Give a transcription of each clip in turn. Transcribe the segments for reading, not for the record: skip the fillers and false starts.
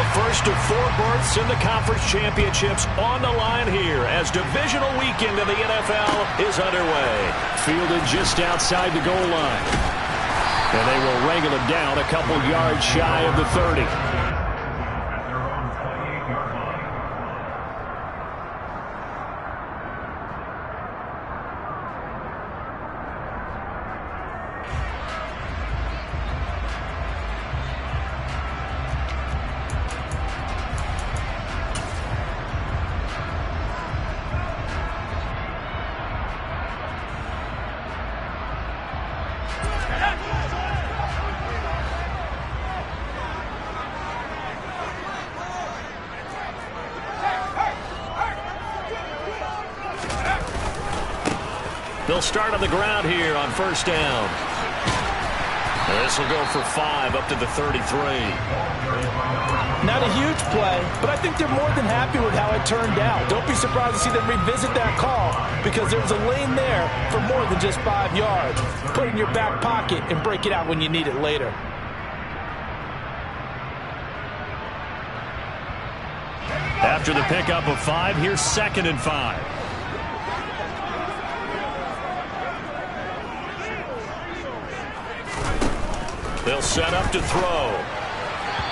The first of 4 berths in the conference championships on the line here as divisional weekend of the NFL is underway. Fielded just outside the goal line. And they will wrangle him down a couple yards shy of the 30. They'll start on the ground here on first down. This will go for 5 up to the 33. Not a huge play, but I think they're more than happy with how it turned out. Don't be surprised to see them revisit that call because there's a lane there for more than just 5 yards. Put it in your back pocket and break it out when you need it later. After the pickup of 5, here's 2nd and 5. They'll set up to throw.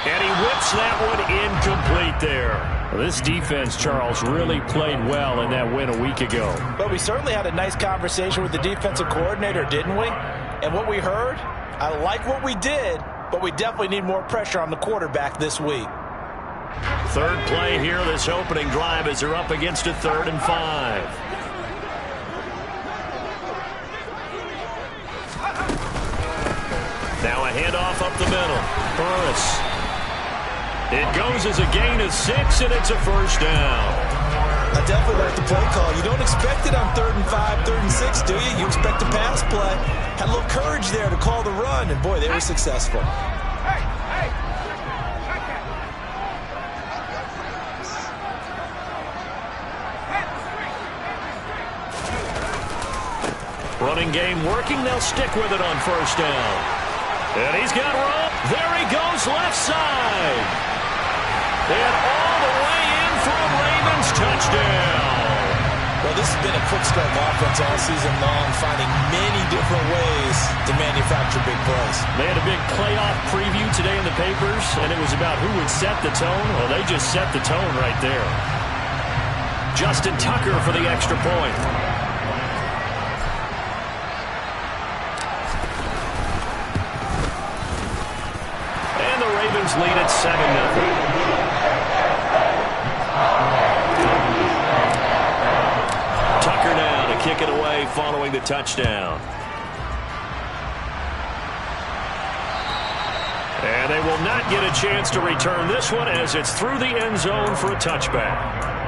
And he whips that one incomplete there. This defense, Charles, really played well in that win a week ago. But we certainly had a nice conversation with the defensive coordinator, didn't we? And what we heard, I like what we did, but we definitely need more pressure on the quarterback this week. Third play here, this opening drive as they're up against a 3rd and 5. Now a handoff up the middle. Burris. It goes as a gain of 6, and it's a first down. I definitely like the play call. You don't expect it on 3rd and 5, 3rd and 6, do you? You expect a pass play. Had a little courage there to call the run, and boy, they were successful. Running game working. They'll stick with it on first down. And he's got room. There he goes, left side. And all the way in for a Ravens touchdown. Well, this has been a quick start offense all season long, finding many different ways to manufacture big plays. They had a big playoff preview today in the papers, and it was about who would set the tone. Well, they just set the tone right there. Justin Tucker for the extra point. Lead at 7-0. Tucker now to kick it away following the touchdown. And they will not get a chance to return this one as it's through the end zone for a touchback.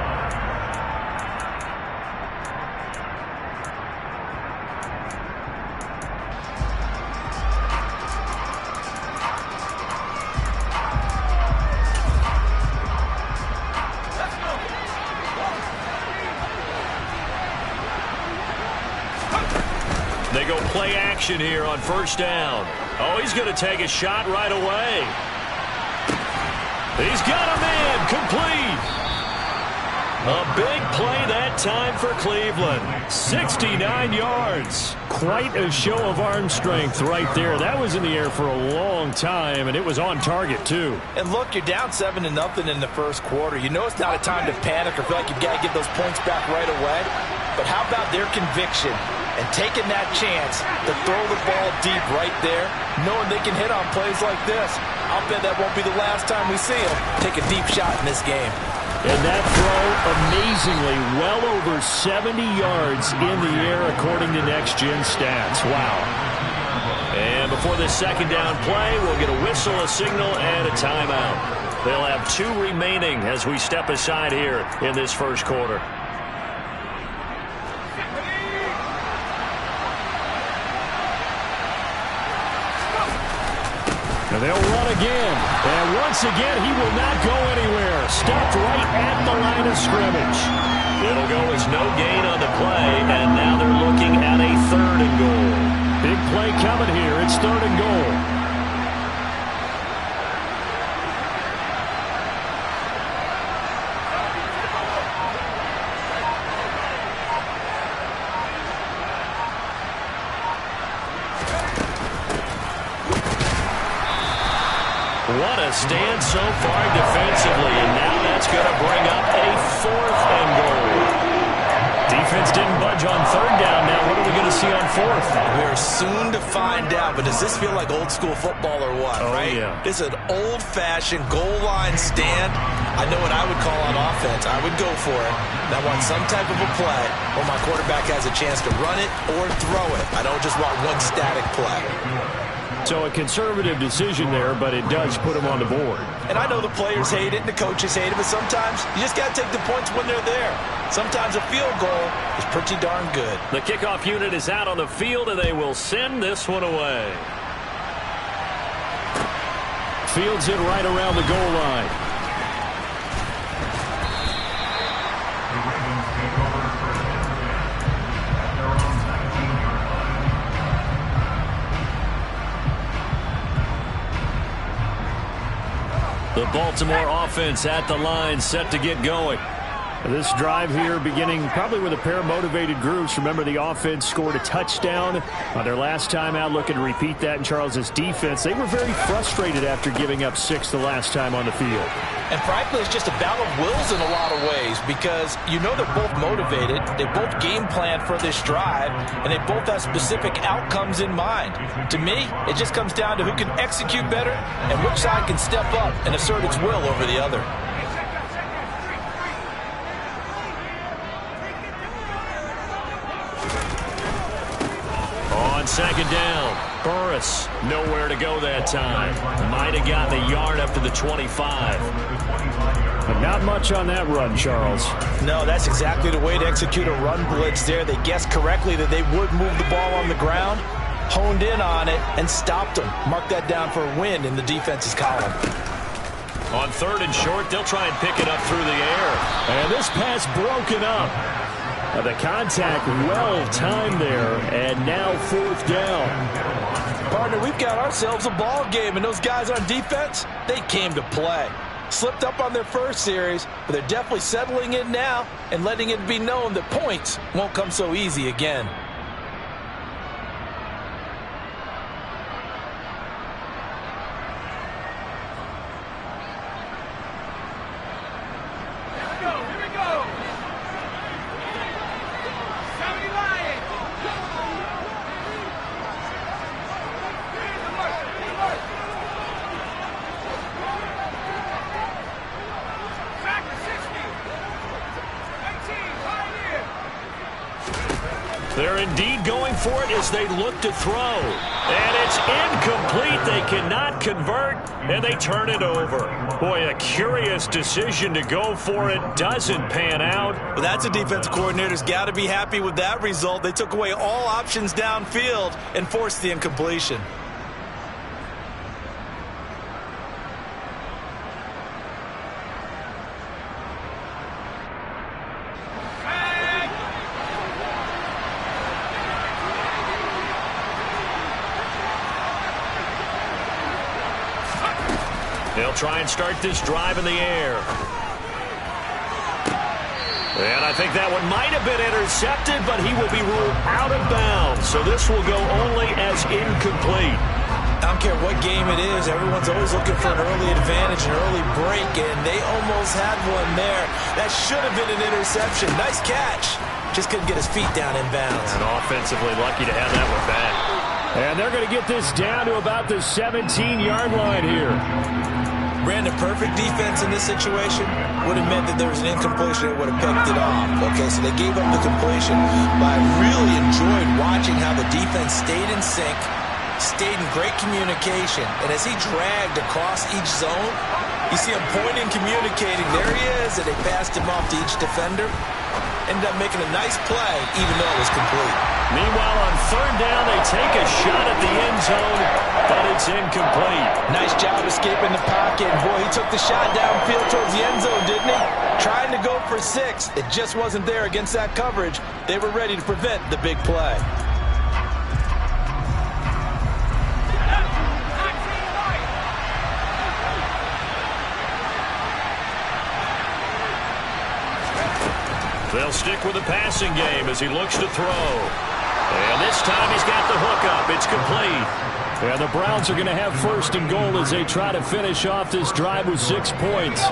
They go play action here on first down. Oh, he's going to take a shot right away. He's got a man complete. A big play that time for Cleveland. 69 yards. Quite a show of arm strength right there. That was in the air for a long time, and it was on target, too. And look, you're down 7-0 in the first quarter. You know it's not a time to panic or feel like you've got to get those points back right away. But how about their conviction and taking that chance to throw the ball deep right there, knowing they can hit on plays like this? I'll bet that won't be the last time we see them take a deep shot in this game. And that throw, amazingly, well over 70 yards in the air according to Next Gen Stats. Wow. And before this second down play, we'll get a whistle, a signal, and a timeout. They'll have 2 remaining as we step aside here in this first quarter. And they'll run again. And once again, he will not go anywhere. Stopped right at the line of scrimmage. It'll go as no gain on the play, and now they're looking at a 3rd and goal. Big play coming here. It's 3rd and goal. What a stand so far defensively, and now that's going to bring up a 4th and goal. Defense didn't budge on 3rd down. Now what are we going to see on 4th? We're soon to find out, but does this feel like old school football or what, right? Yeah. This is an old-fashioned goal line stand. I know what I would call on offense. I would go for it. And I want some type of a play where my quarterback has a chance to run it or throw it. I don't just want one static play. So a conservative decision there, but it does put them on the board. And I know the players hate it and the coaches hate it, but sometimes you just got to take the points when they're there. Sometimes a field goal is pretty darn good. The kickoff unit is out on the field, and they will send this one away. Fields it right around the goal line. The Baltimore offense at the line, set to get going. This drive here beginning probably with a pair of motivated groups. Remember, the offense scored a touchdown on their last time out, looking to repeat that in Charles's defense. They were very frustrated after giving up 6 the last time on the field. And frankly, it's just a battle of wills in a lot of ways because you know they're both motivated, they both game plan for this drive, and they both have specific outcomes in mind. To me, it just comes down to who can execute better and which side can step up and assert its will over the other. On 2nd down, Burris nowhere to go that time. Might have gotten a yard up to the 25. But not much on that run, Charles. No, that's exactly the way to execute a run blitz there. They guessed correctly that they would move the ball on the ground, honed in on it, and stopped them. Mark that down for a win in the defense's column. On 3rd and short, they'll try and pick it up through the air. And this pass broken up. The contact well-timed there, and now 4th down. Partner, we've got ourselves a ball game, and those guys on defense, they came to play. Slipped up on their first series, but they're definitely settling in now and letting it be known that points won't come so easy again. They're indeed going for it as they look to throw. And it's incomplete. They cannot convert, and they turn it over. Boy, a curious decision to go for it. Doesn't pan out. Well, that's a defensive coordinator's got to be happy with that result. They took away all options downfield and forced the incompletion. They'll try and start this drive in the air. And I think that one might have been intercepted, but he will be ruled out of bounds. So this will go only as incomplete. I don't care what game it is. Everyone's always looking for an early advantage, an early break, and they almost had one there. That should have been an interception. Nice catch. Just couldn't get his feet down in bounds. And offensively lucky to have that one back. And they're going to get this down to about the 17-yard line here. Brandon, perfect defense in this situation would have meant that there was an incompletion. They would have picked it off. Okay, so they gave up the completion. But I really enjoyed watching how the defense stayed in sync, stayed in great communication. And as he dragged across each zone, you see him pointing, communicating. There he is, and they passed him off to each defender. Ended up making a nice play, even though it was complete. Meanwhile, on 3rd down, they take a shot at the end zone, but it's incomplete. Nice job escaping the pocket. Boy, he took the shot downfield towards the end zone, didn't he? Trying to go for 6. It just wasn't there against that coverage. They were ready to prevent the big play. They'll stick with the passing game as he looks to throw. And this time he's got the hook up. It's complete. And the Browns are going to have first and goal as they try to finish off this drive with 6 points.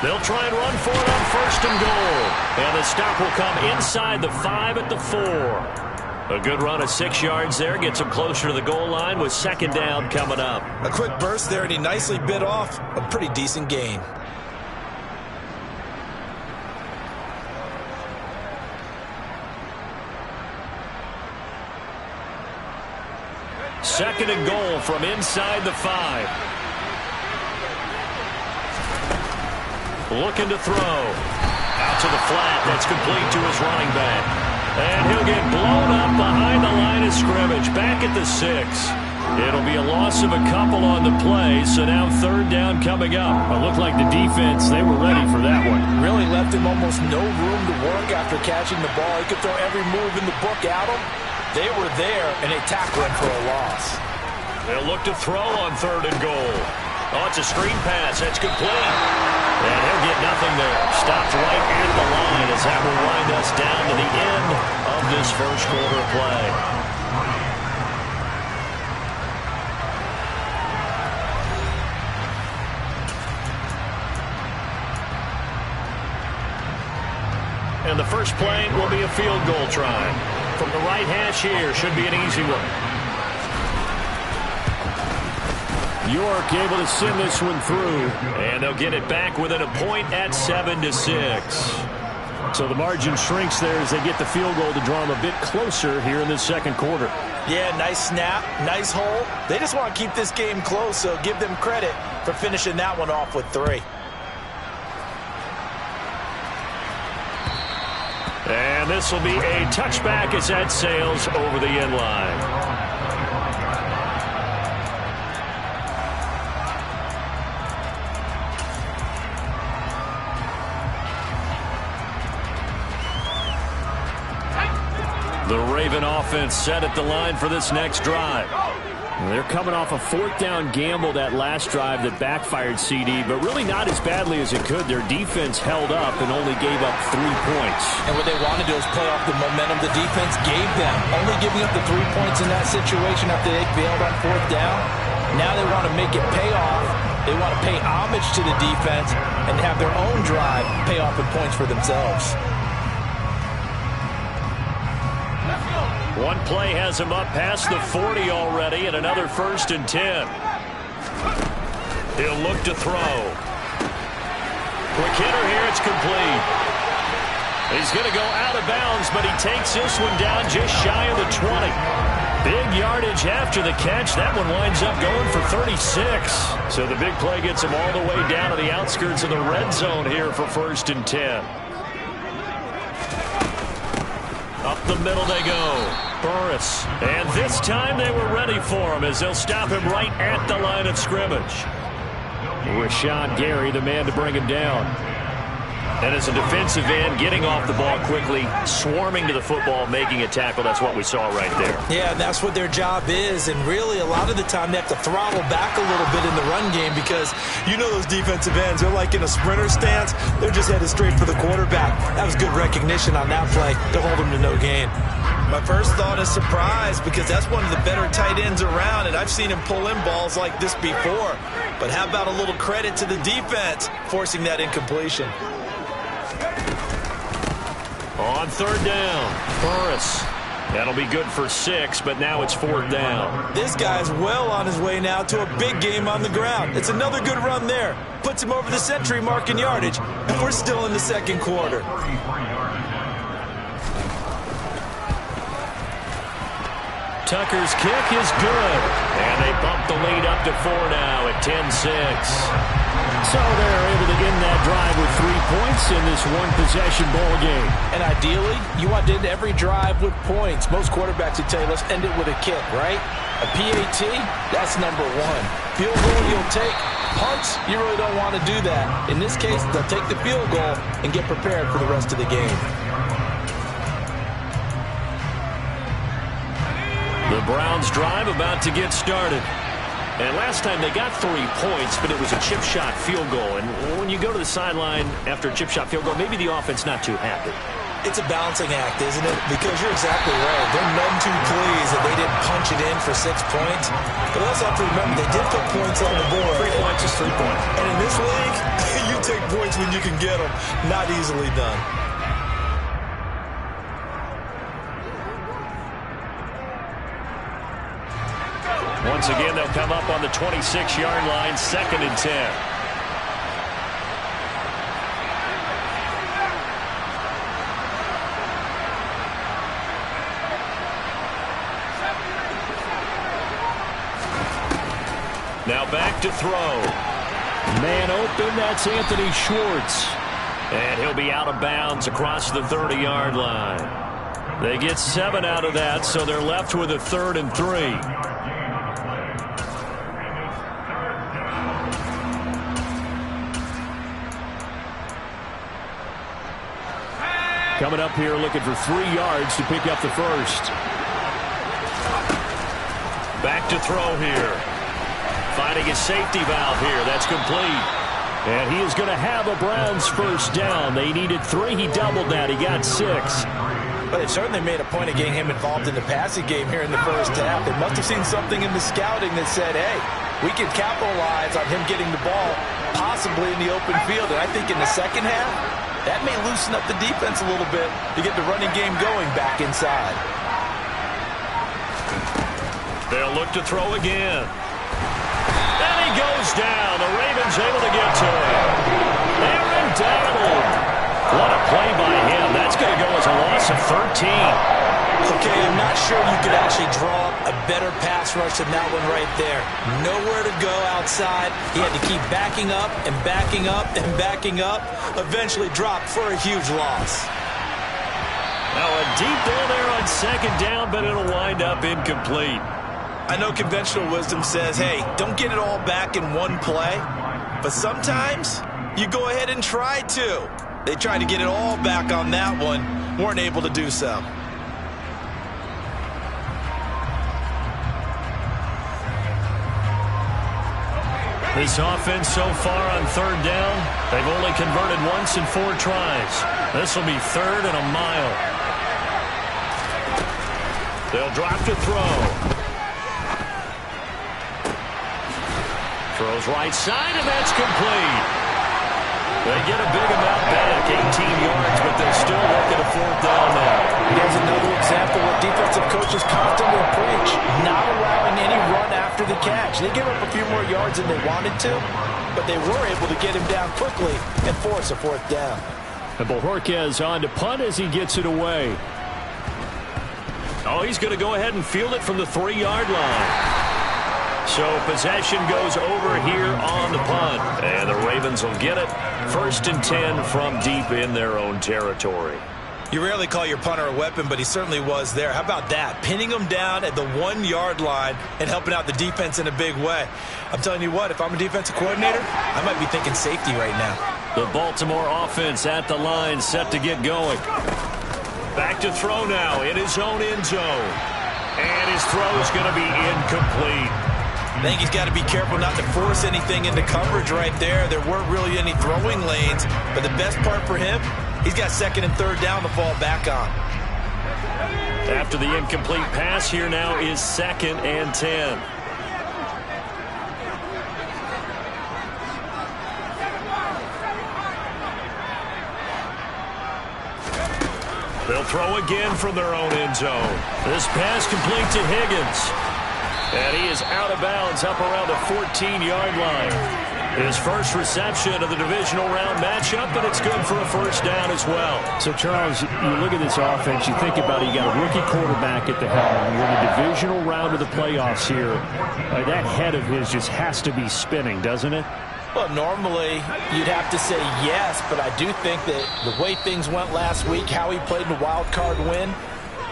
They'll try and run for it on first and goal. And the stop will come inside the 5 at the 4. A good run of 6 yards there. Gets them closer to the goal line with second down coming up. A quick burst there, and he nicely bit off a pretty decent gain. Second and goal from inside the 5. Looking to throw. Out to the flat. That's complete to his running back. And he'll get blown up behind the line of scrimmage. Back at the 6. It'll be a loss of a couple on the play. So now third down coming up. It looked like the defense, they were ready for that one. Really left him almost no room to work after catching the ball. He could throw every move in the book at him. They were there, and they tackled him for a loss. They'll look to throw on third and goal. Oh, it's a screen pass. That's complete. And he'll get nothing there. Stopped right at the line as that will wind us down to the end of this first quarter play. And the first play will be a field goal try. From the right hash here, should be an easy one. York able to send this one through. And they'll get it back within a point at 7-6. So the margin shrinks there as they get the field goal to draw them a bit closer here in the second quarter. Yeah, nice snap, nice hole. They just want to keep this game close, so give them credit for finishing that one off with 3. And this will be a touchback as that sails over the end line. The Raven offense set at the line for this next drive. They're coming off a fourth down gamble that last drive that backfired CD, but really not as badly as it could. Their defense held up and only gave up 3 points. And what they wanted to do is play off the momentum the defense gave them. Only giving up the 3 points in that situation after they bailed on fourth down. Now they want to make it pay off. They want to pay homage to the defense and have their own drive pay off with points for themselves. One play has him up past the 40 already, and another 1st and 10. He'll look to throw. Quick hitter here, it's complete. He's going to go out of bounds, but he takes this one down just shy of the 20. Big yardage after the catch. That one winds up going for 36. So the big play gets him all the way down to the outskirts of the red zone here for 1st and 10. Up the middle they go. Burris. And this time they were ready for him as they'll stop him right at the line of scrimmage. Rashawn Gary, the man to bring him down. And as a defensive end, getting off the ball quickly, swarming to the football, making a tackle. That's what we saw right there. Yeah, and that's what their job is. And really, a lot of the time, they have to throttle back a little bit in the run game because you know those defensive ends, they're like in a sprinter stance. They're just headed straight for the quarterback. That was good recognition on that play to hold him to no gain. My first thought is surprise because that's one of the better tight ends around, and I've seen him pull in balls like this before. But how about a little credit to the defense forcing that incompletion? On third down, Burris. That'll be good for 6, but now it's 4th down. This guy's well on his way now to a big game on the ground. It's another good run there. Puts him over the century mark in yardage, and we're still in the second quarter. Tucker's kick is good. And they bump the lead up to 4 now at 10-6. So they're able to end that drive with 3 points in this one-possession ball game. And ideally, you want to end every drive with points. Most quarterbacks would tell you, let's end it with a kick, right? A PAT, that's number 1. Field goal you'll take. Punts, you really don't want to do that. In this case, they'll take the field goal and get prepared for the rest of the game. The Browns drive about to get started. And last time they got 3 points, but it was a chip shot field goal. And when you go to the sideline after a chip shot field goal, maybe the offense not too happy. It's a balancing act, isn't it? Because you're exactly right. They're none too pleased that they didn't punch it in for 6 points. But also have to remember, they did put points on the board. 3 points is 3 points. And in this league, you take points when you can get them. Not easily done. Once again, they'll come up on the 26-yard line, 2nd and 10. Now back to throw. Man open, that's Anthony Schwartz. And he'll be out of bounds across the 30-yard line. They get 7 out of that, so they're left with a 3rd and 3. Coming up here looking for 3 yards to pick up the first. Back to throw here. Finding a safety valve here. That's complete. And he is going to have a Browns first down. They needed 3. He doubled that. He got 6. But it certainly made a point of getting him involved in the passing game here in the first half. They must have seen something in the scouting that said, hey, we can capitalize on him getting the ball possibly in the open field. And I think in the second half, that may loosen up the defense a little bit to get the running game going back inside. They'll look to throw again. And he goes down. The Ravens able to get to him. Aaron Donald. What a play by him. That's going to go as a loss of 13. Okay, I'm not sure you could actually draw up a better pass rush than that one right there. Nowhere to go outside. He had to keep backing up and backing up and backing up. Eventually dropped for a huge loss. Now a deep ball there on 2nd down, but it'll wind up incomplete. I know conventional wisdom says, hey, don't get it all back in one play. But sometimes you go ahead and try to. They tried to get it all back on that one. Weren't able to do so. This offense so far on 3rd down, they've only converted once in 4 tries. This will be 3rd and a mile. They'll drop to throw. Throws right side, and that's complete. They get a big amount back, 18 yards, but they're still looking at 4th down now. Here's another example of defensive coaches constantly preach, not allowing any run after the catch. They give up a few more yards than they wanted to, but they were able to get him down quickly and force a 4th down. And Bojorquez on to punt as he gets it away. Oh, he's going to go ahead and field it from the 3-yard line. So possession goes over here on the punt. And the Ravens will get it. 1st and 10 from deep in their own territory. You rarely call your punter a weapon, but he certainly was there. How about that? Pinning him down at the 1-yard line and helping out the defense in a big way. I'm telling you what, if I'm a defensive coordinator, I might be thinking safety right now. The Baltimore offense at the line, set to get going. Back to throw now in his own end zone. And his throw is going to be incomplete. I think he's got to be careful not to force anything into coverage right there. There weren't really any throwing lanes, but the best part for him, he's got 2nd and 3rd down to fall back on. After the incomplete pass, here now is 2nd and 10. They'll throw again from their own end zone. This pass complete to Higgins. And he is out of bounds up around the 14-yard line. His first reception of the divisional round matchup, but it's good for a 1st down as well. So, Charles, you look at this offense, you think about it, you got a rookie quarterback at the helm. You're in the divisional round of the playoffs here. That head of his just has to be spinning, doesn't it? Well, normally you'd have to say yes, but I do think that the way things went last week, how he played in the wild card win,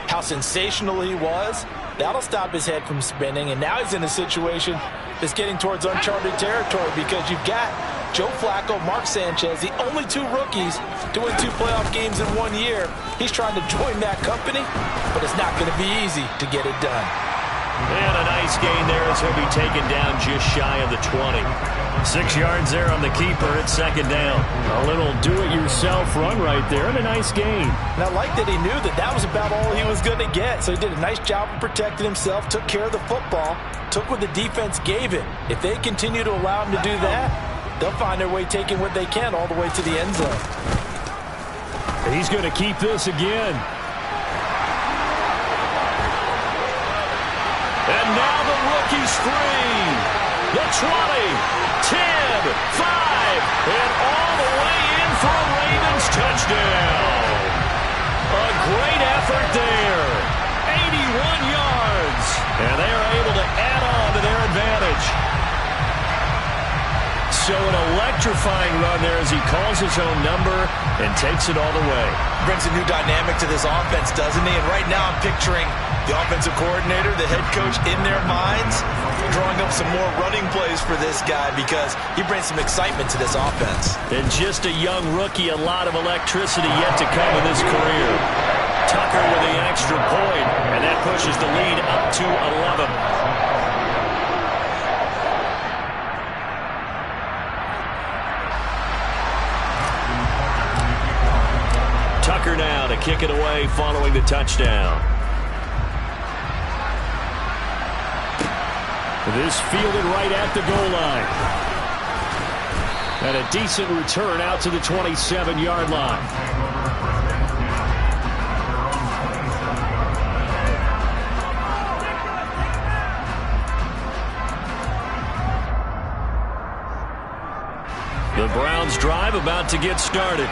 how sensational he was, that'll stop his head from spinning. And now he's in a situation that's getting towards uncharted territory because you've got Joe Flacco, Mark Sanchez, the only 2 rookies to win 2 playoff games in 1 year. He's trying to join that company, but it's not going to be easy to get it done. And a nice gain there as he'll be taken down just shy of the 20. 6 yards there on the keeper at second down. A little do-it-yourself run right there and a nice gain. And I like that he knew that that was about all he was going to get. So he did a nice job of protecting himself, took care of the football, took what the defense gave him. If they continue to allow him to do that, they'll find their way taking what they can all the way to the end zone. He's going to keep this again. And now the rookie's free. The 20, 10, 5, and all the way in for a Ravens touchdown. A great effort there. 81 yards. And they are able to add on to their advantage. So an electrifying run there as he calls his own number and takes it all the way. Brings a new dynamic to this offense, doesn't he? And right now I'm picturing the offensive coordinator, the head coach in their minds, drawing up some more running plays for this guy because he brings some excitement to this offense. And just a young rookie, a lot of electricity yet to come in his career. Tucker with the extra point, and that pushes the lead up to 11. Tucker now to kick it away following the touchdown. This fielded right at the goal line. And a decent return out to the 27-yard line. The Browns drive about to get started.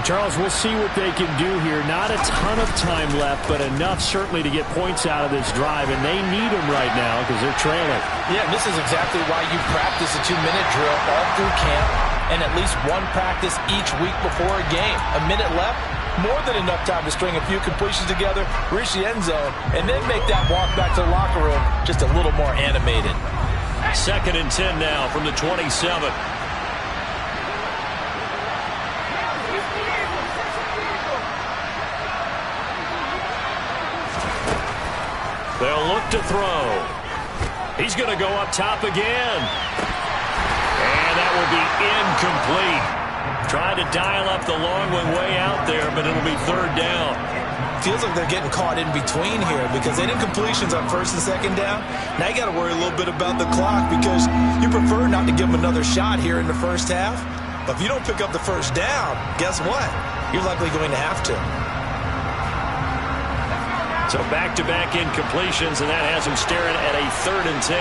Charles, we'll see what they can do here. Not a ton of time left, but enough certainly to get points out of this drive, and they need them right now because they're trailing. Yeah, and this is exactly why you practice a 2-minute drill all through camp and at least one practice each week before a game. A minute left, more than enough time to string a few completions together, reach the end zone, and then make that walk back to the locker room just a little more animated. 2nd and 10 now from the 27. They'll look to throw. He's going to go up top again. And that will be incomplete. Trying to dial up the long one way out there, but it'll be 3rd down. Feels like they're getting caught in between here because they did completions on 1st and 2nd down. Now you got to worry a little bit about the clock because you prefer not to give them another shot here in the first half. But if you don't pick up the 1st down, guess what? You're likely going to have to. So back-to-back incompletions, and that has him staring at a 3rd and 10.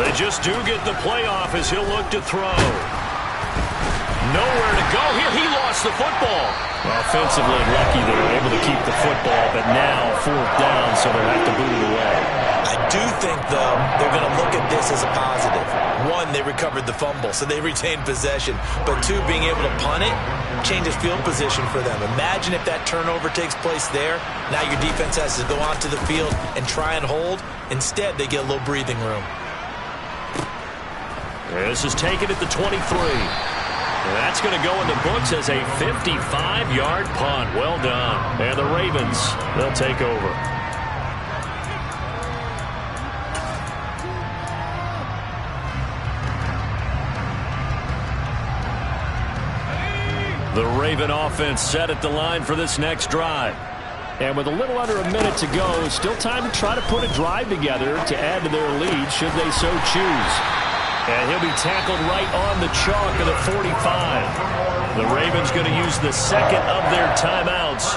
They just do get the playoff as he'll look to throw. Nowhere to go here. He lost the football. Offensively lucky they were able to keep the football, but now 4th down, so they'll have to boot it away. I do think, though, they're going to look at this as a positive. 1, they recovered the fumble, so they retained possession. But 2, being able to punt it changes field position for them. Imagine if that turnover takes place there. Now your defense has to go onto the field and try and hold. Instead, they get a little breathing room. This is taken at the 23. That's going to go in the books as a 55-yard punt. Well done. And the Ravens, they'll take over. The Raven offense set at the line for this next drive. And with a little under a minute to go, still time to try to put a drive together to add to their lead should they so choose. And he'll be tackled right on the chalk of the 45. The Ravens going to use the 2nd of their timeouts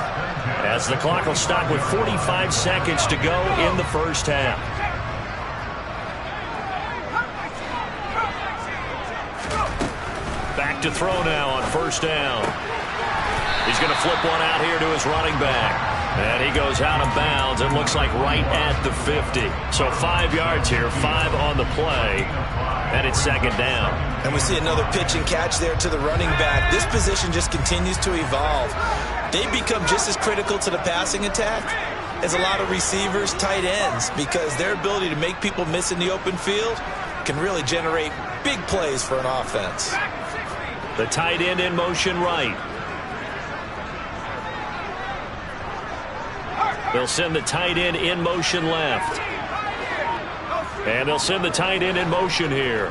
as the clock will stop with 45 seconds to go in the first half. Back to throw now on 1st down. He's going to flip one out here to his running back. And he goes out of bounds. It looks like right at the 50. So 5 yards here, 5 on the play. And it's 2nd down. And we see another pitch and catch there to the running back. This position just continues to evolve. They become just as critical to the passing attack is a lot of receivers, tight ends, because their ability to make people miss in the open field can really generate big plays for an offense. The tight end in motion right. They'll send the tight end in motion left. And they'll send the tight end in motion here.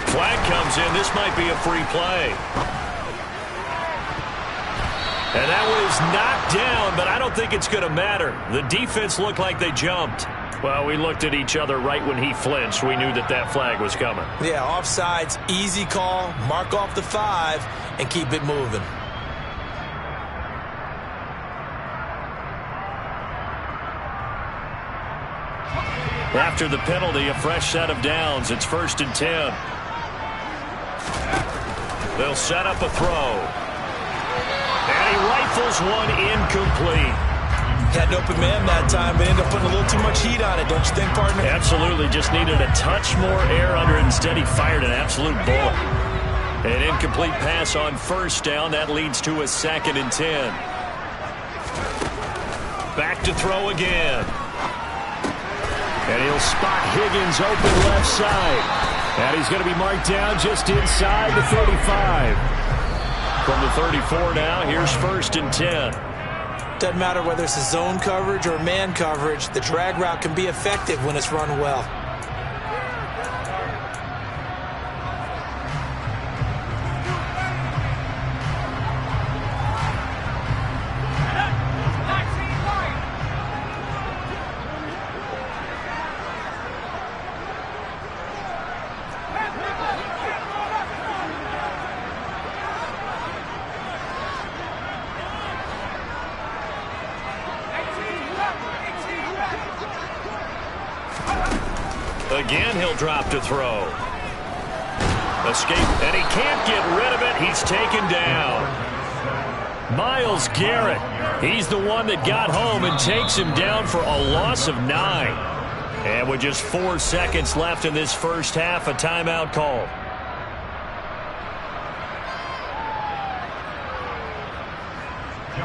Flag comes in. This might be a free play. And that one is knocked down, but I don't think it's going to matter. The defense looked like they jumped. Well, we looked at each other right when he flinched. We knew that that flag was coming. Yeah, offsides, easy call. Mark off the 5 and keep it moving. After the penalty, a fresh set of downs. It's 1st and 10. They'll set up a throw. And he rifles one incomplete. Had an open man that time, but ended up putting a little too much heat on it, don't you think, partner? Absolutely. Just needed a touch more air under it. Instead, he fired an absolute bullet. An incomplete pass on 1st down. That leads to a 2nd and 10. Back to throw again. And he'll spot Higgins open left side. And he's going to be marked down just inside the 35. From the 34 now, here's 1st and 10. Doesn't matter whether it's a zone coverage or man coverage, the drag route can be effective when it's run well. Again, he'll drop to throw. Escape, and he can't get rid of it. He's taken down. Myles Garrett, he's the one that got home and takes him down for a loss of 9. And with just 4 seconds left in this first half, a timeout called.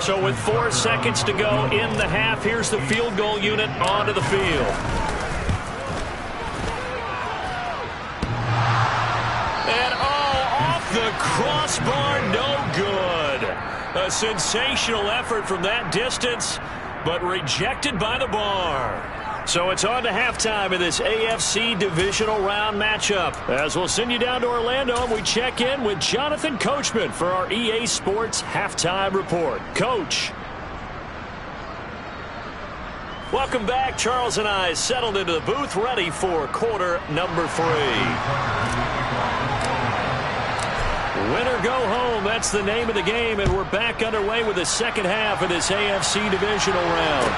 So with 4 seconds to go in the half, here's the field goal unit onto the field. The crossbar, no good. A sensational effort from that distance, but rejected by the bar. So it's on to halftime in this AFC Divisional Round matchup. As we'll send you down to Orlando, and we check in with Jonathan Coachman for our EA Sports Halftime Report. Coach. Welcome back. Charles and I settled into the booth, ready for quarter number 3. Winner go home, that's the name of the game, and we're back underway with the second half of this AFC Divisional Round.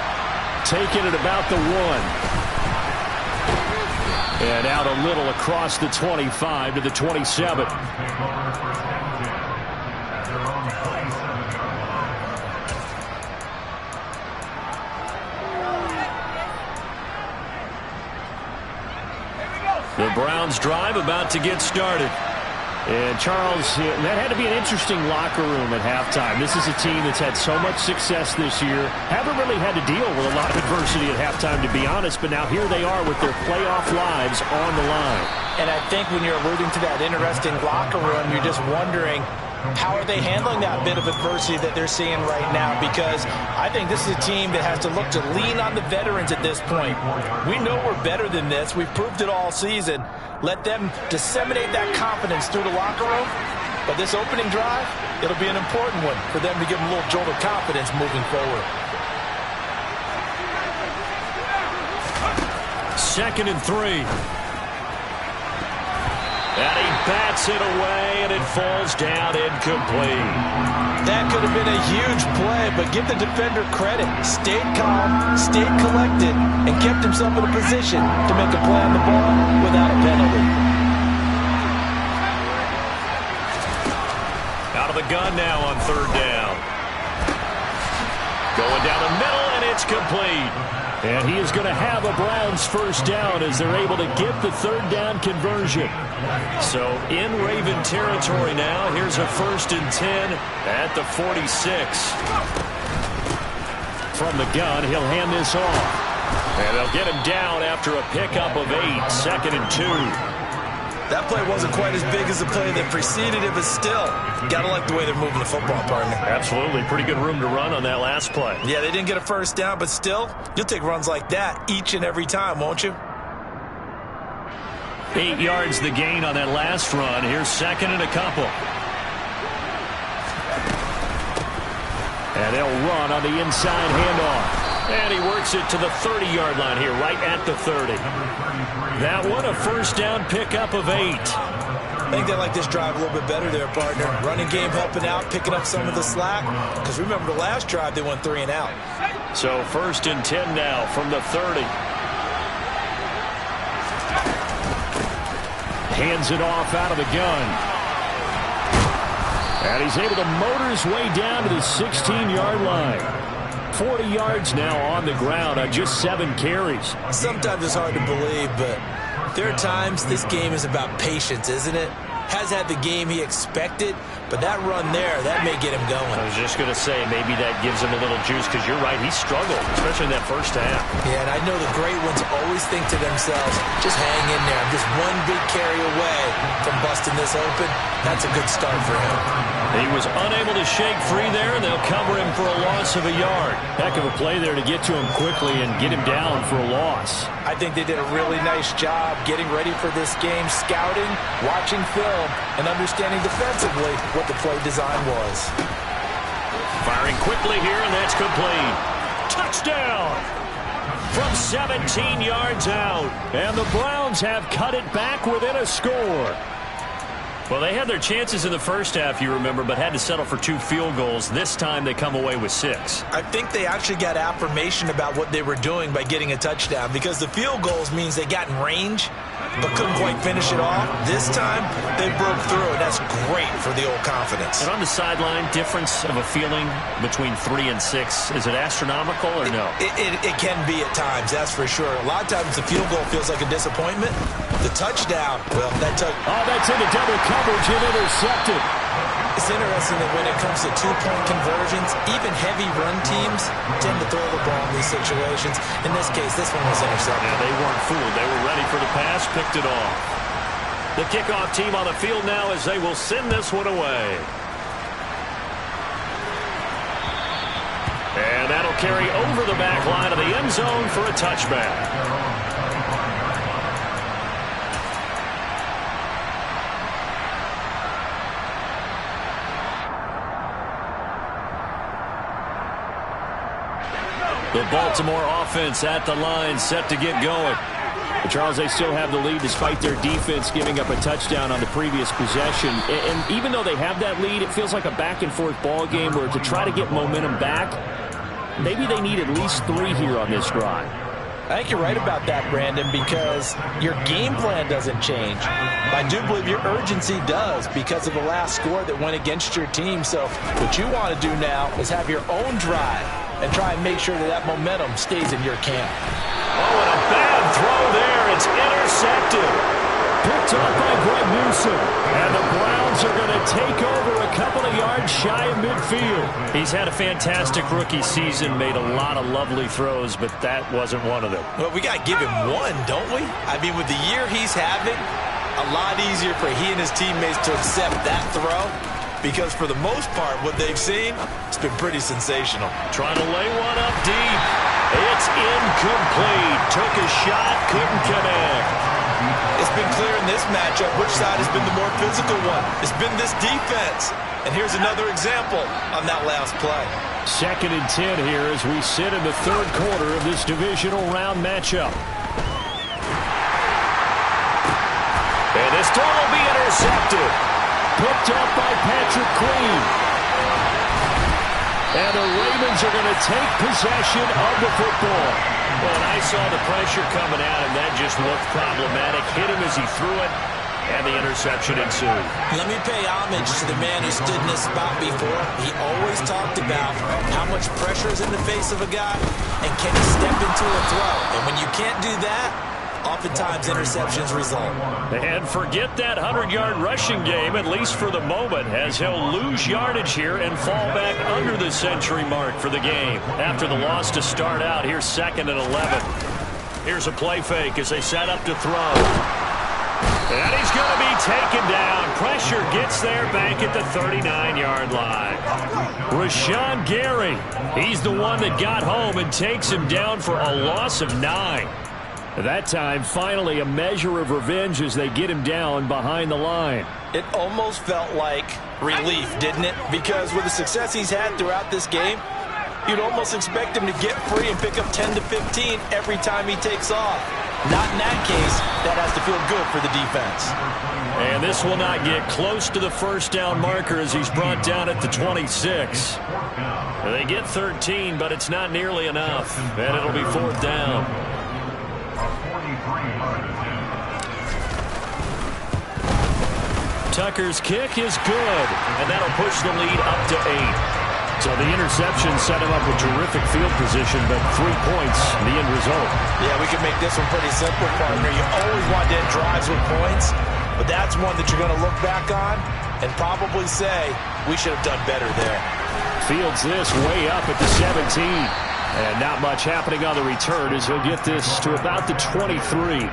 Taking it about the 1. And out a little across the 25 to the 27. The Browns drive about to get started. And, Charles, that had to be an interesting locker room at halftime. This is a team that's had so much success this year. Haven't really had to deal with a lot of adversity at halftime, to be honest. But now here they are with their playoff lives on the line. And I think when you're alluding to that interesting locker room, you're just wondering, how are they handling that bit of adversity that they're seeing right now? Because I think this is a team that has to look to lean on the veterans at this point. We know we're better than this. We've proved it all season. Let them disseminate that confidence through the locker room. But this opening drive, it'll be an important one for them to give them a little jolt of confidence moving forward. 2nd and 3. And he bats it away, and it falls down incomplete. That could have been a huge play, but give the defender credit. Stayed calm, stayed collected, and kept himself in a position to make a play on the ball without a penalty. Out of the gun now on 3rd down. Going down the middle, and it's complete. And he is going to have a Browns first down as they're able to get the third down conversion. So in Raven territory now. Here's a 1st and 10 at the 46. From the gun, he'll hand this off. And they'll get him down after a pickup of 8. 2nd and 2. That play wasn't quite as big as the play that preceded it, but still, got to like the way they're moving the football, partner. Absolutely. Pretty good room to run on that last play. Yeah, they didn't get a first down, but still, you'll take runs like that each and every time, won't you? 8 yards the gain on that last run. Here's 2nd and a couple. And they'll run on the inside handoff. And he works it to the 30-yard line here, right at the 30. That one, a first down pickup of 8. I think they like this drive a little bit better there, partner. Running game helping out, picking up some of the slack. Because remember, the last drive, they went 3 and out. So 1st and 10 now from the 30. Hands it off out of the gun. And he's able to motor his way down to the 16-yard line. 40 yards now on the ground on just 7 carries. Sometimes it's hard to believe, but there are times this game is about patience, isn't it? Has had the game he expected, but that run there, that may get him going. I was just going to say, maybe that gives him a little juice, because you're right, he struggled, especially in that first half. Yeah, and I know the great ones always think to themselves, just hang in there. I'm just one big carry away from busting this open. That's a good start for him. He was unable to shake free there, and they'll cover him for a loss of a yard. Heck of a play there to get to him quickly and get him down for a loss. I think they did a really nice job getting ready for this game, scouting, watching film, and understanding defensively what the play design was. Firing quickly here, and that's complete. Touchdown! From 17 yards out. And the Browns have cut it back within a score. Well, they had their chances in the first half, you remember, but had to settle for 2 field goals. This time they come away with 6. I think they actually got affirmation about what they were doing by getting a touchdown, because the field goals means they got in range but couldn't quite finish it off. This time they broke through, and that's great for the old confidence. And on the sideline, difference of a feeling between 3 and 6, is it astronomical or no? It can be at times, that's for sure. A lot of times the field goal feels like a disappointment. The touchdown, well, that's into double coverage and intercepted. It's interesting that when it comes to 2-point conversions, even heavy run teams tend to throw the ball in these situations. In this case, this one was intercepted. Yeah, they weren't fooled. They were ready for the pass, picked it off. The kickoff team on the field now as they will send this one away. And that'll carry over the back line of the end zone for a touchback. The Baltimore offense at the line, set to get going. But Charles, they still have the lead despite their defense giving up a touchdown on the previous possession. And even though they have that lead, it feels like a back-and-forth ball game where to try to get momentum back, maybe they need at least 3 here on this drive. I think you're right about that, Brandon, because your game plan doesn't change. I do believe your urgency does because of the last score that went against your team. So what you want to do now is have your own drive and try and make sure that that momentum stays in your camp. Oh, and a bad throw there. It's intercepted. Picked up by Greg Newsome. And the Browns are going to take over a couple of yards shy of midfield. He's had a fantastic rookie season, made a lot of lovely throws, but that wasn't one of them. Well, we got to give him one, don't we? I mean, with the year he's having, a lot easier for he and his teammates to accept that throw. Because for the most part, what they've seen, it's been pretty sensational. Trying to lay one up deep. It's incomplete. Took a shot, couldn't connect. It's been clear in this matchup which side has been the more physical one. It's been this defense. And here's another example on that last play. 2nd and 10 here as we sit in the 3rd quarter of this divisional round matchup. And this throw will be intercepted. Picked up by Patrick Queen. And the Ravens are going to take possession of the football. Well, and I saw the pressure coming at him. That just looked problematic. Hit him as he threw it. And the interception ensued. Let me pay homage to the man who stood in this spot before. He always talked about how much pressure is in the face of a guy and can he step into a throw. And when you can't do that, oftentimes interceptions result. And forget that 100-yard rushing game, at least for the moment, as he'll lose yardage here and fall back under the century mark for the game. After the loss to start out, here's 2nd and 11. Here's a play fake as they set up to throw. And he's going to be taken down. Pressure gets there back at the 39-yard line. Rashawn Gary, he's the one that got home and takes him down for a loss of 9. That time, finally, a measure of revenge as they get him down behind the line. It almost felt like relief, didn't it? Because with the success he's had throughout this game, you'd almost expect him to get free and pick up 10 to 15 every time he takes off. Not in that case. That has to feel good for the defense. And this will not get close to the first down marker as he's brought down at the 26. They get 13, but it's not nearly enough. And it'll be 4th down. Tucker's kick is good, and that'll push the lead up to 8. So the interception set him up with terrific field position, but 3 points, the end result. Yeah, we can make this one pretty simple, partner. You always want to end drives with points, but that's one that you're going to look back on and probably say, we should have done better there. Fields this way up at the 17. And not much happening on the return as he'll get this to about the 23.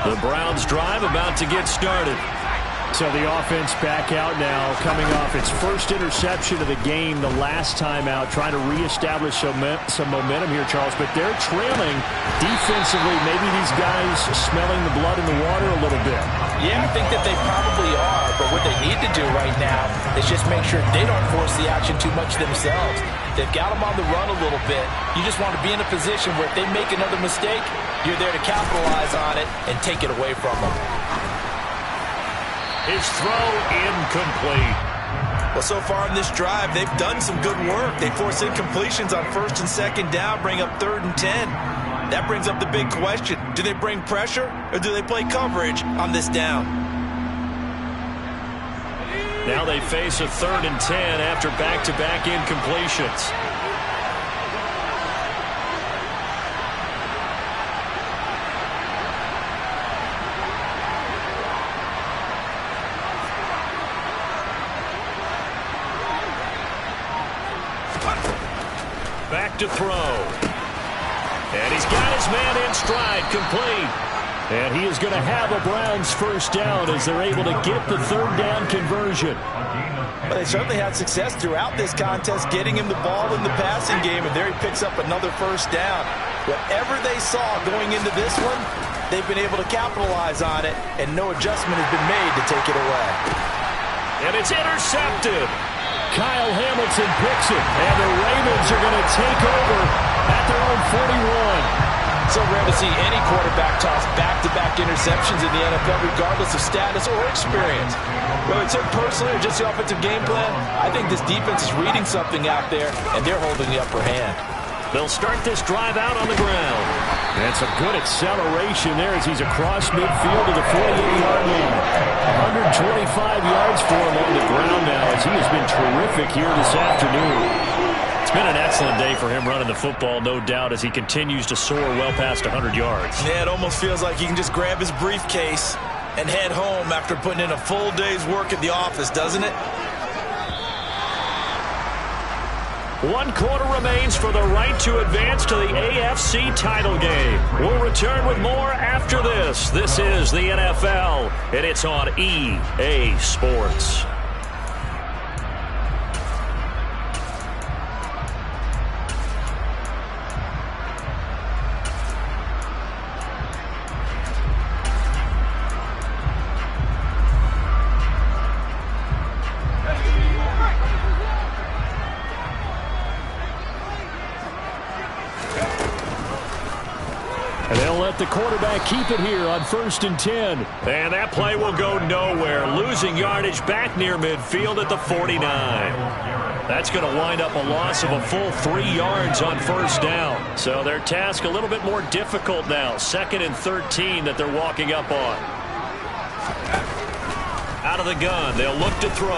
The Browns drive about to get started. So the offense back out now, coming off its first interception of the game the last time out, trying to reestablish some momentum here, Charles. But they're trailing defensively. Maybe these guys smelling the blood in the water a little bit. Yeah, I think that they probably are. But what they need to do right now is just make sure they don't force the action too much themselves. They've got them on the run a little bit. You just want to be in a position where if they make another mistake, you're there to capitalize on it and take it away from them. His throw incomplete. Well, so far in this drive, they've done some good work. They force incompletions on 1st and 2nd down, bring up 3rd and 10. That brings up the big question. Do they bring pressure or do they play coverage on this down? Now they face a 3rd and 10 after back-to-back incompletions. Back to throw. And he's got his man in stride, complete. And he is going to have a Browns first down as they're able to get the 3rd down conversion. Well, they certainly had success throughout this contest, getting him the ball in the passing game, and there he picks up another first down. Whatever they saw going into this one, they've been able to capitalize on it, and no adjustment has been made to take it away. And it's intercepted. Kyle Hamilton picks it, and the Ravens are going to take over at their own 41. So rare to see any quarterback toss back-to-back interceptions in the NFL, regardless of status or experience. Whether it's him personally or just the offensive game plan, I think this defense is reading something out there, and they're holding the upper hand. They'll start this drive out on the ground. That's a good acceleration there as he's across midfield to the 48-yard line. 125 yards for him on the ground now as he has been terrific here this afternoon. It's been an excellent day for him running the football, no doubt, as he continues to soar well past 100 yards. Yeah, it almost feels like he can just grab his briefcase and head home after putting in a full day's work at the office, doesn't it? 1 quarter remains for the right to advance to the AFC title game. We'll return with more after this. This is the NFL, and it's on EA Sports. The quarterback keep it here on 1st and 10. And that play will go nowhere. Losing yardage back near midfield at the 49. That's going to wind up a loss of a full 3 yards on first down. So their task a little bit more difficult now. 2nd and 13 that they're walking up on. Out of the gun, they'll look to throw.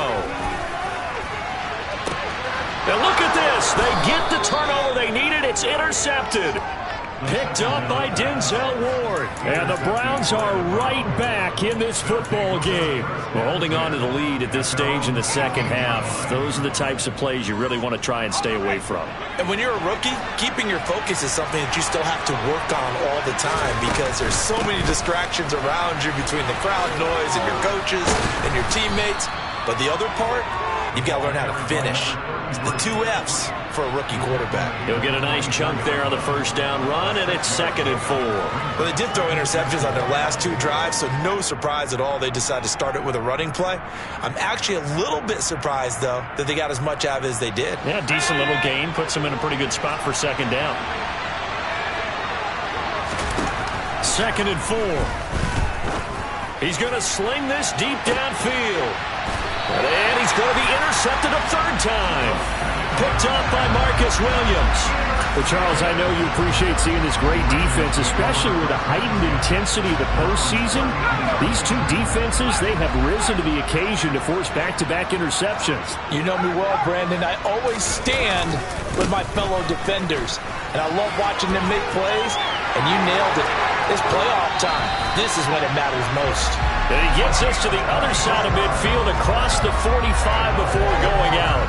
Now look at this. They get the turnover they needed. It's intercepted. Picked up by Denzel Ward. And the Browns are right back in this football game. We're holding on to the lead at this stage in the second half. Those are the types of plays you really want to try and stay away from. And when you're a rookie, keeping your focus is something that you still have to work on all the time because there's so many distractions around you between the crowd noise and your coaches and your teammates. But the other part, you've got to learn how to finish. It's the 2 F's for a rookie quarterback. He'll get a nice chunk there on the first down run, and it's 2nd and 4. Well, they did throw interceptions on their last 2 drives, so no surprise at all they decided to start it with a running play. I'm actually a little bit surprised, though, that they got as much out of it as they did. Yeah, decent little gain. Puts them in a pretty good spot for 2nd down. 2nd and 4. He's going to sling this deep downfield. And he's going to be intercepted a 3rd time. Picked up by Marcus Williams. Well, Charles, I know you appreciate seeing this great defense, especially with the heightened intensity of the postseason. These 2 defenses, they have risen to the occasion to force back-to-back interceptions. You know me well, Brandon. I always stand with my fellow defenders. And I love watching them make plays, and you nailed it. It's playoff time. This is when it matters most. And he gets us to the other side of midfield across the 45 before going out.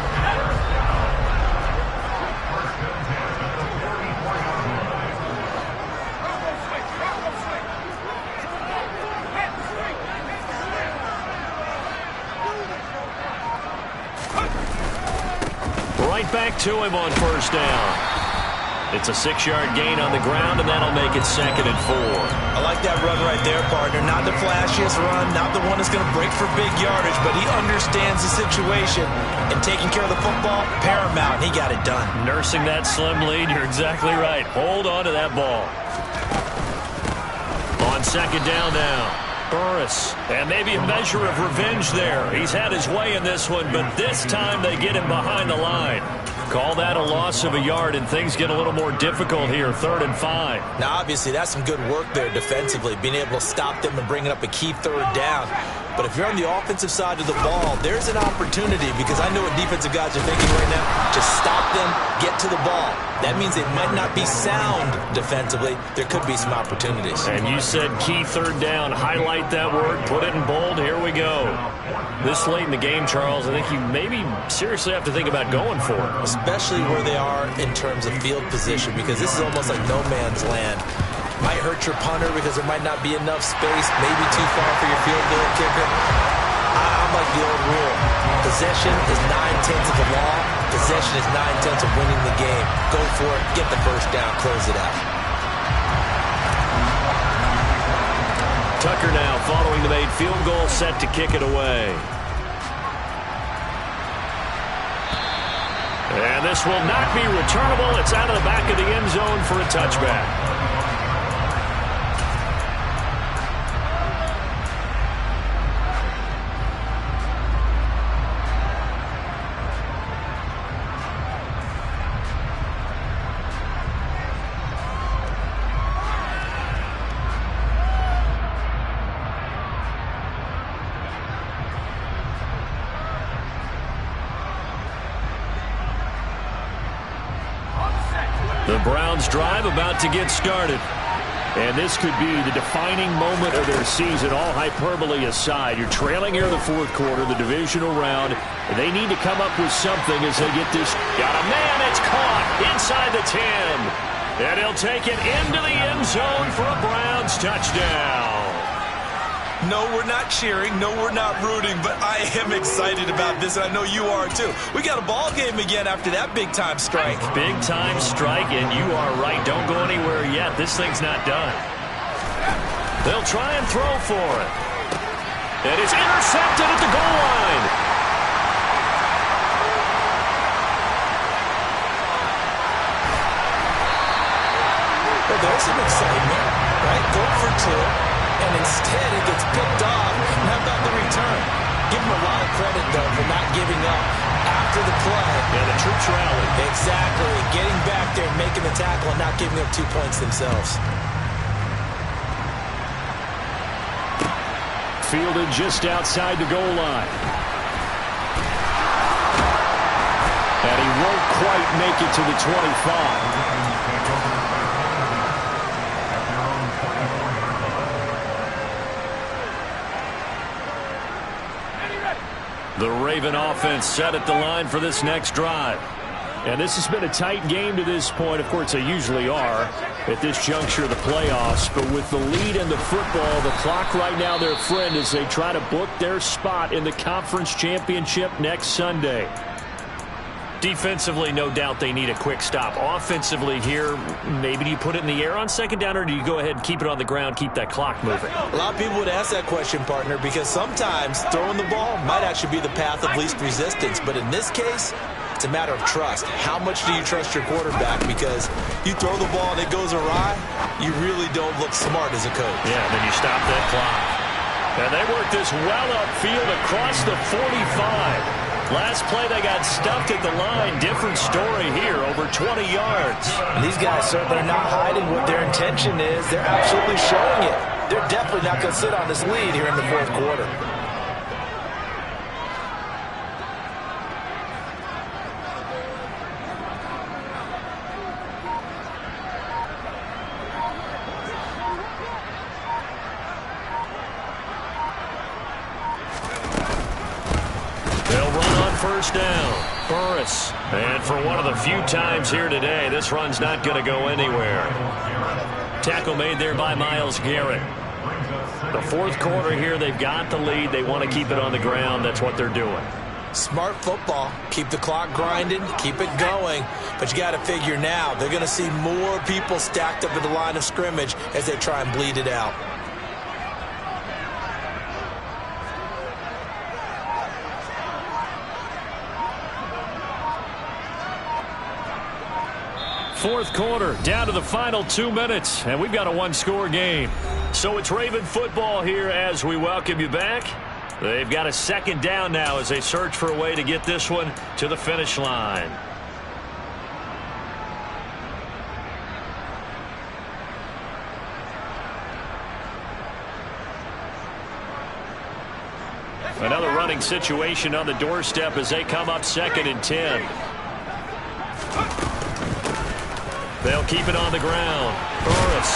Right back to him on first down. It's a 6-yard gain on the ground, and that'll make it 2nd and 4. I like that run right there, partner. Not the flashiest run, not the one that's going to break for big yardage, but he understands the situation, and taking care of the football, paramount. He got it done. Nursing that slim lead, you're exactly right. Hold on to that ball. On 2nd down now. Burris, and maybe a measure of revenge there. He's had his way in this one, but this time they get him behind the line. Call that a loss of a yard, and things get a little more difficult here, 3rd and 5. Now, obviously, that's some good work there defensively, being able to stop them and bringing up a key 3rd down. But if you're on the offensive side of the ball, there's an opportunity, because I know what defensive guys are thinking right now. Just stop them, get to the ball. That means they might not be sound defensively. There could be some opportunities. And you said key 3rd down. Highlight that word. Put it in bold. Here we go. This late in the game, Charles, I think you maybe seriously have to think about going for it. Especially where they are in terms of field position, because this is almost like no man's land. Might hurt your punter because there might not be enough space, maybe too far for your field goal kicker. I'm like the old rule. Possession is 9/10 of the law. Possession is 9/10 of winning the game. Go for it. Get the first down. Close it out. Tucker now following the made field goal, set to kick it away. And this will not be returnable. It's out of the back of the end zone for a touchback. The Browns drive about to get started. And this could be the defining moment of their season, all hyperbole aside. You're trailing here in the 4th quarter, the divisional round. And they need to come up with something as they get this. Got a man, it's caught inside the 10. And he'll take it into the end zone for a Browns touchdown. No, we're not cheering. No, we're not rooting. But I am excited about this, and I know you are too. We got a ball game again after that big-time strike. Big-time strike, and you are right. Don't go anywhere yet. This thing's not done. They'll try and throw for it. And it's intercepted at the goal line. Well, there's some excitement, right? Go for 2. And instead it gets picked off. And how about the return? Give him a lot of credit, though, for not giving up after after the play. Yeah, the troops rallied. Exactly. Getting back there, making the tackle, and not giving up 2 points themselves. Fielded just outside the goal line. And he won't quite make it to the 25. The Raven offense set at the line for this next drive. And this has been a tight game to this point. Of course, they usually are at this juncture of the playoffs. But with the lead in the football, the clock right now their friend as they try to book their spot in the conference championship next Sunday. Defensively, no doubt they need a quick stop. Offensively here, maybe do you put it in the air on second down, or do you go ahead and keep it on the ground, keep that clock moving? A lot of people would ask that question, partner, because sometimes throwing the ball might actually be the path of least resistance. But in this case, it's a matter of trust. How much do you trust your quarterback? Because you throw the ball and it goes awry, you really don't look smart as a coach. Yeah, then you stop that clock. And they work this well upfield across the 45. Last play, they got stuffed at the line. Different story here, over 20 yards. And these guys certainly are not hiding what their intention is. They're absolutely showing it. They're definitely not going to sit on this lead here in the fourth quarter. First down, Burris. And for one of the few times here today, this run's not going to go anywhere. Tackle made there by Myles Garrett. The fourth quarter here, they've got the lead. They want to keep it on the ground. That's what they're doing. Smart football. Keep the clock grinding, keep it going. But you got to figure now, they're going to see more people stacked up at the line of scrimmage as they try and bleed it out. Fourth quarter, down to the final 2 minutes, and we've got a one-score game. So it's Raven football here as we welcome you back. They've got a second down now as they search for a way to get this one to the finish line. Another running situation on the doorstep as they come up 2nd and 10. They'll keep it on the ground. Burris.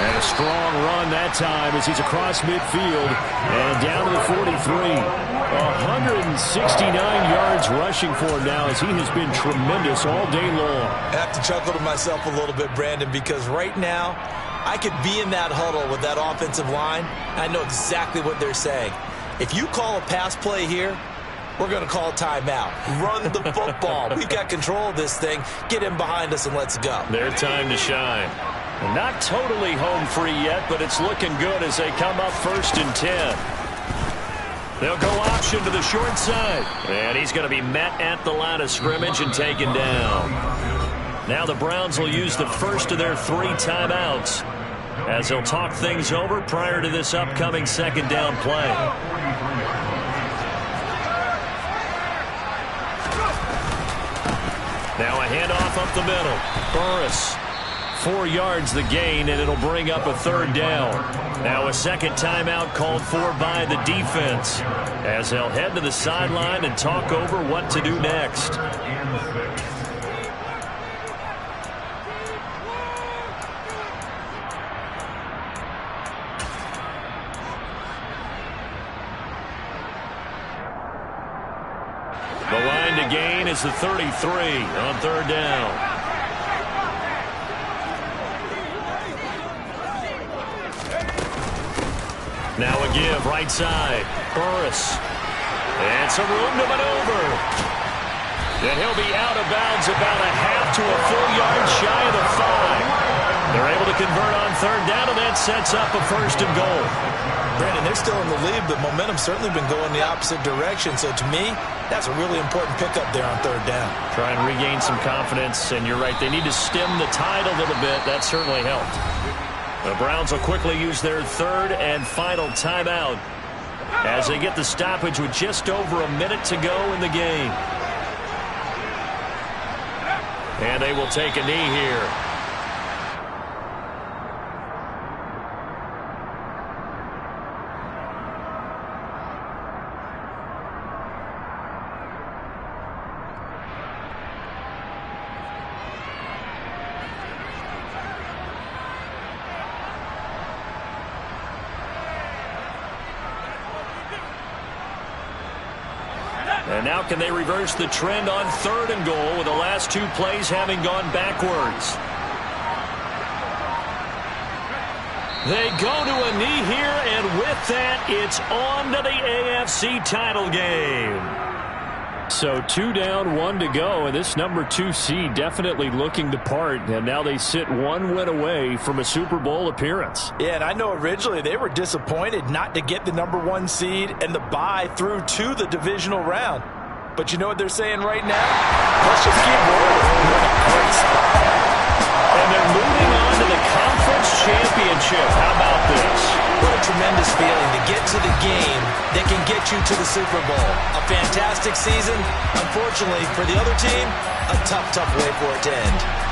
And a strong run that time as he's across midfield and down to the 43. 169 yards rushing for him now as he has been tremendous all day long. I have to chuckle to myself a little bit, Brandon, because right now I could be in that huddle with that offensive line. I know exactly what they're saying. If you call a pass play here, we're going to call a timeout. Run the football. We've got control of this thing. Get in behind us and let's go. Their time to shine. Not totally home free yet, but it's looking good as they come up 1st and 10. They'll go option to the short side. And he's going to be met at the line of scrimmage and taken down. Now the Browns will use the first of their 3 timeouts as they'll talk things over prior to this upcoming second down play. Now a handoff up the middle. Burris. 4 yards the gain, and it'll bring up a 3rd down. Now a second timeout called for by the defense as they'll head to the sideline and talk over what to do next. The line to gain is the 33 on 3rd down. Now a give, right side. Burris. And some room to maneuver. And he'll be out of bounds about a half to a full yard shy of the 5. They're able to convert on 3rd down, and that sets up a 1st and goal. Brandon, they're still in the lead, but momentum's certainly been going the opposite direction. So to me, that's a really important pickup there on 3rd down. Try and regain some confidence, and you're right. They need to stem the tide a little bit. That certainly helped. The Browns will quickly use their 3rd and final timeout as they get the stoppage with just over a minute to go in the game. And they will take a knee here. And now can they reverse the trend on 3rd and goal with the last 2 plays having gone backwards? They go to a knee here, and with that, it's on to the AFC title game. So 2 down, 1 to go, and this number 2 seed definitely looking the part, and now they sit 1 win away from a Super Bowl appearance. Yeah, and I know originally they were disappointed not to get the number 1 seed and the bye through to the divisional round. But you know what they're saying right now? Let's just keep rolling. We're in a great spot. And they're moving on to the conference championship. How about this? What a tremendous feeling to get to the game that can get you to the Super Bowl. A fantastic season. Unfortunately, for the other team, a tough way for it to end.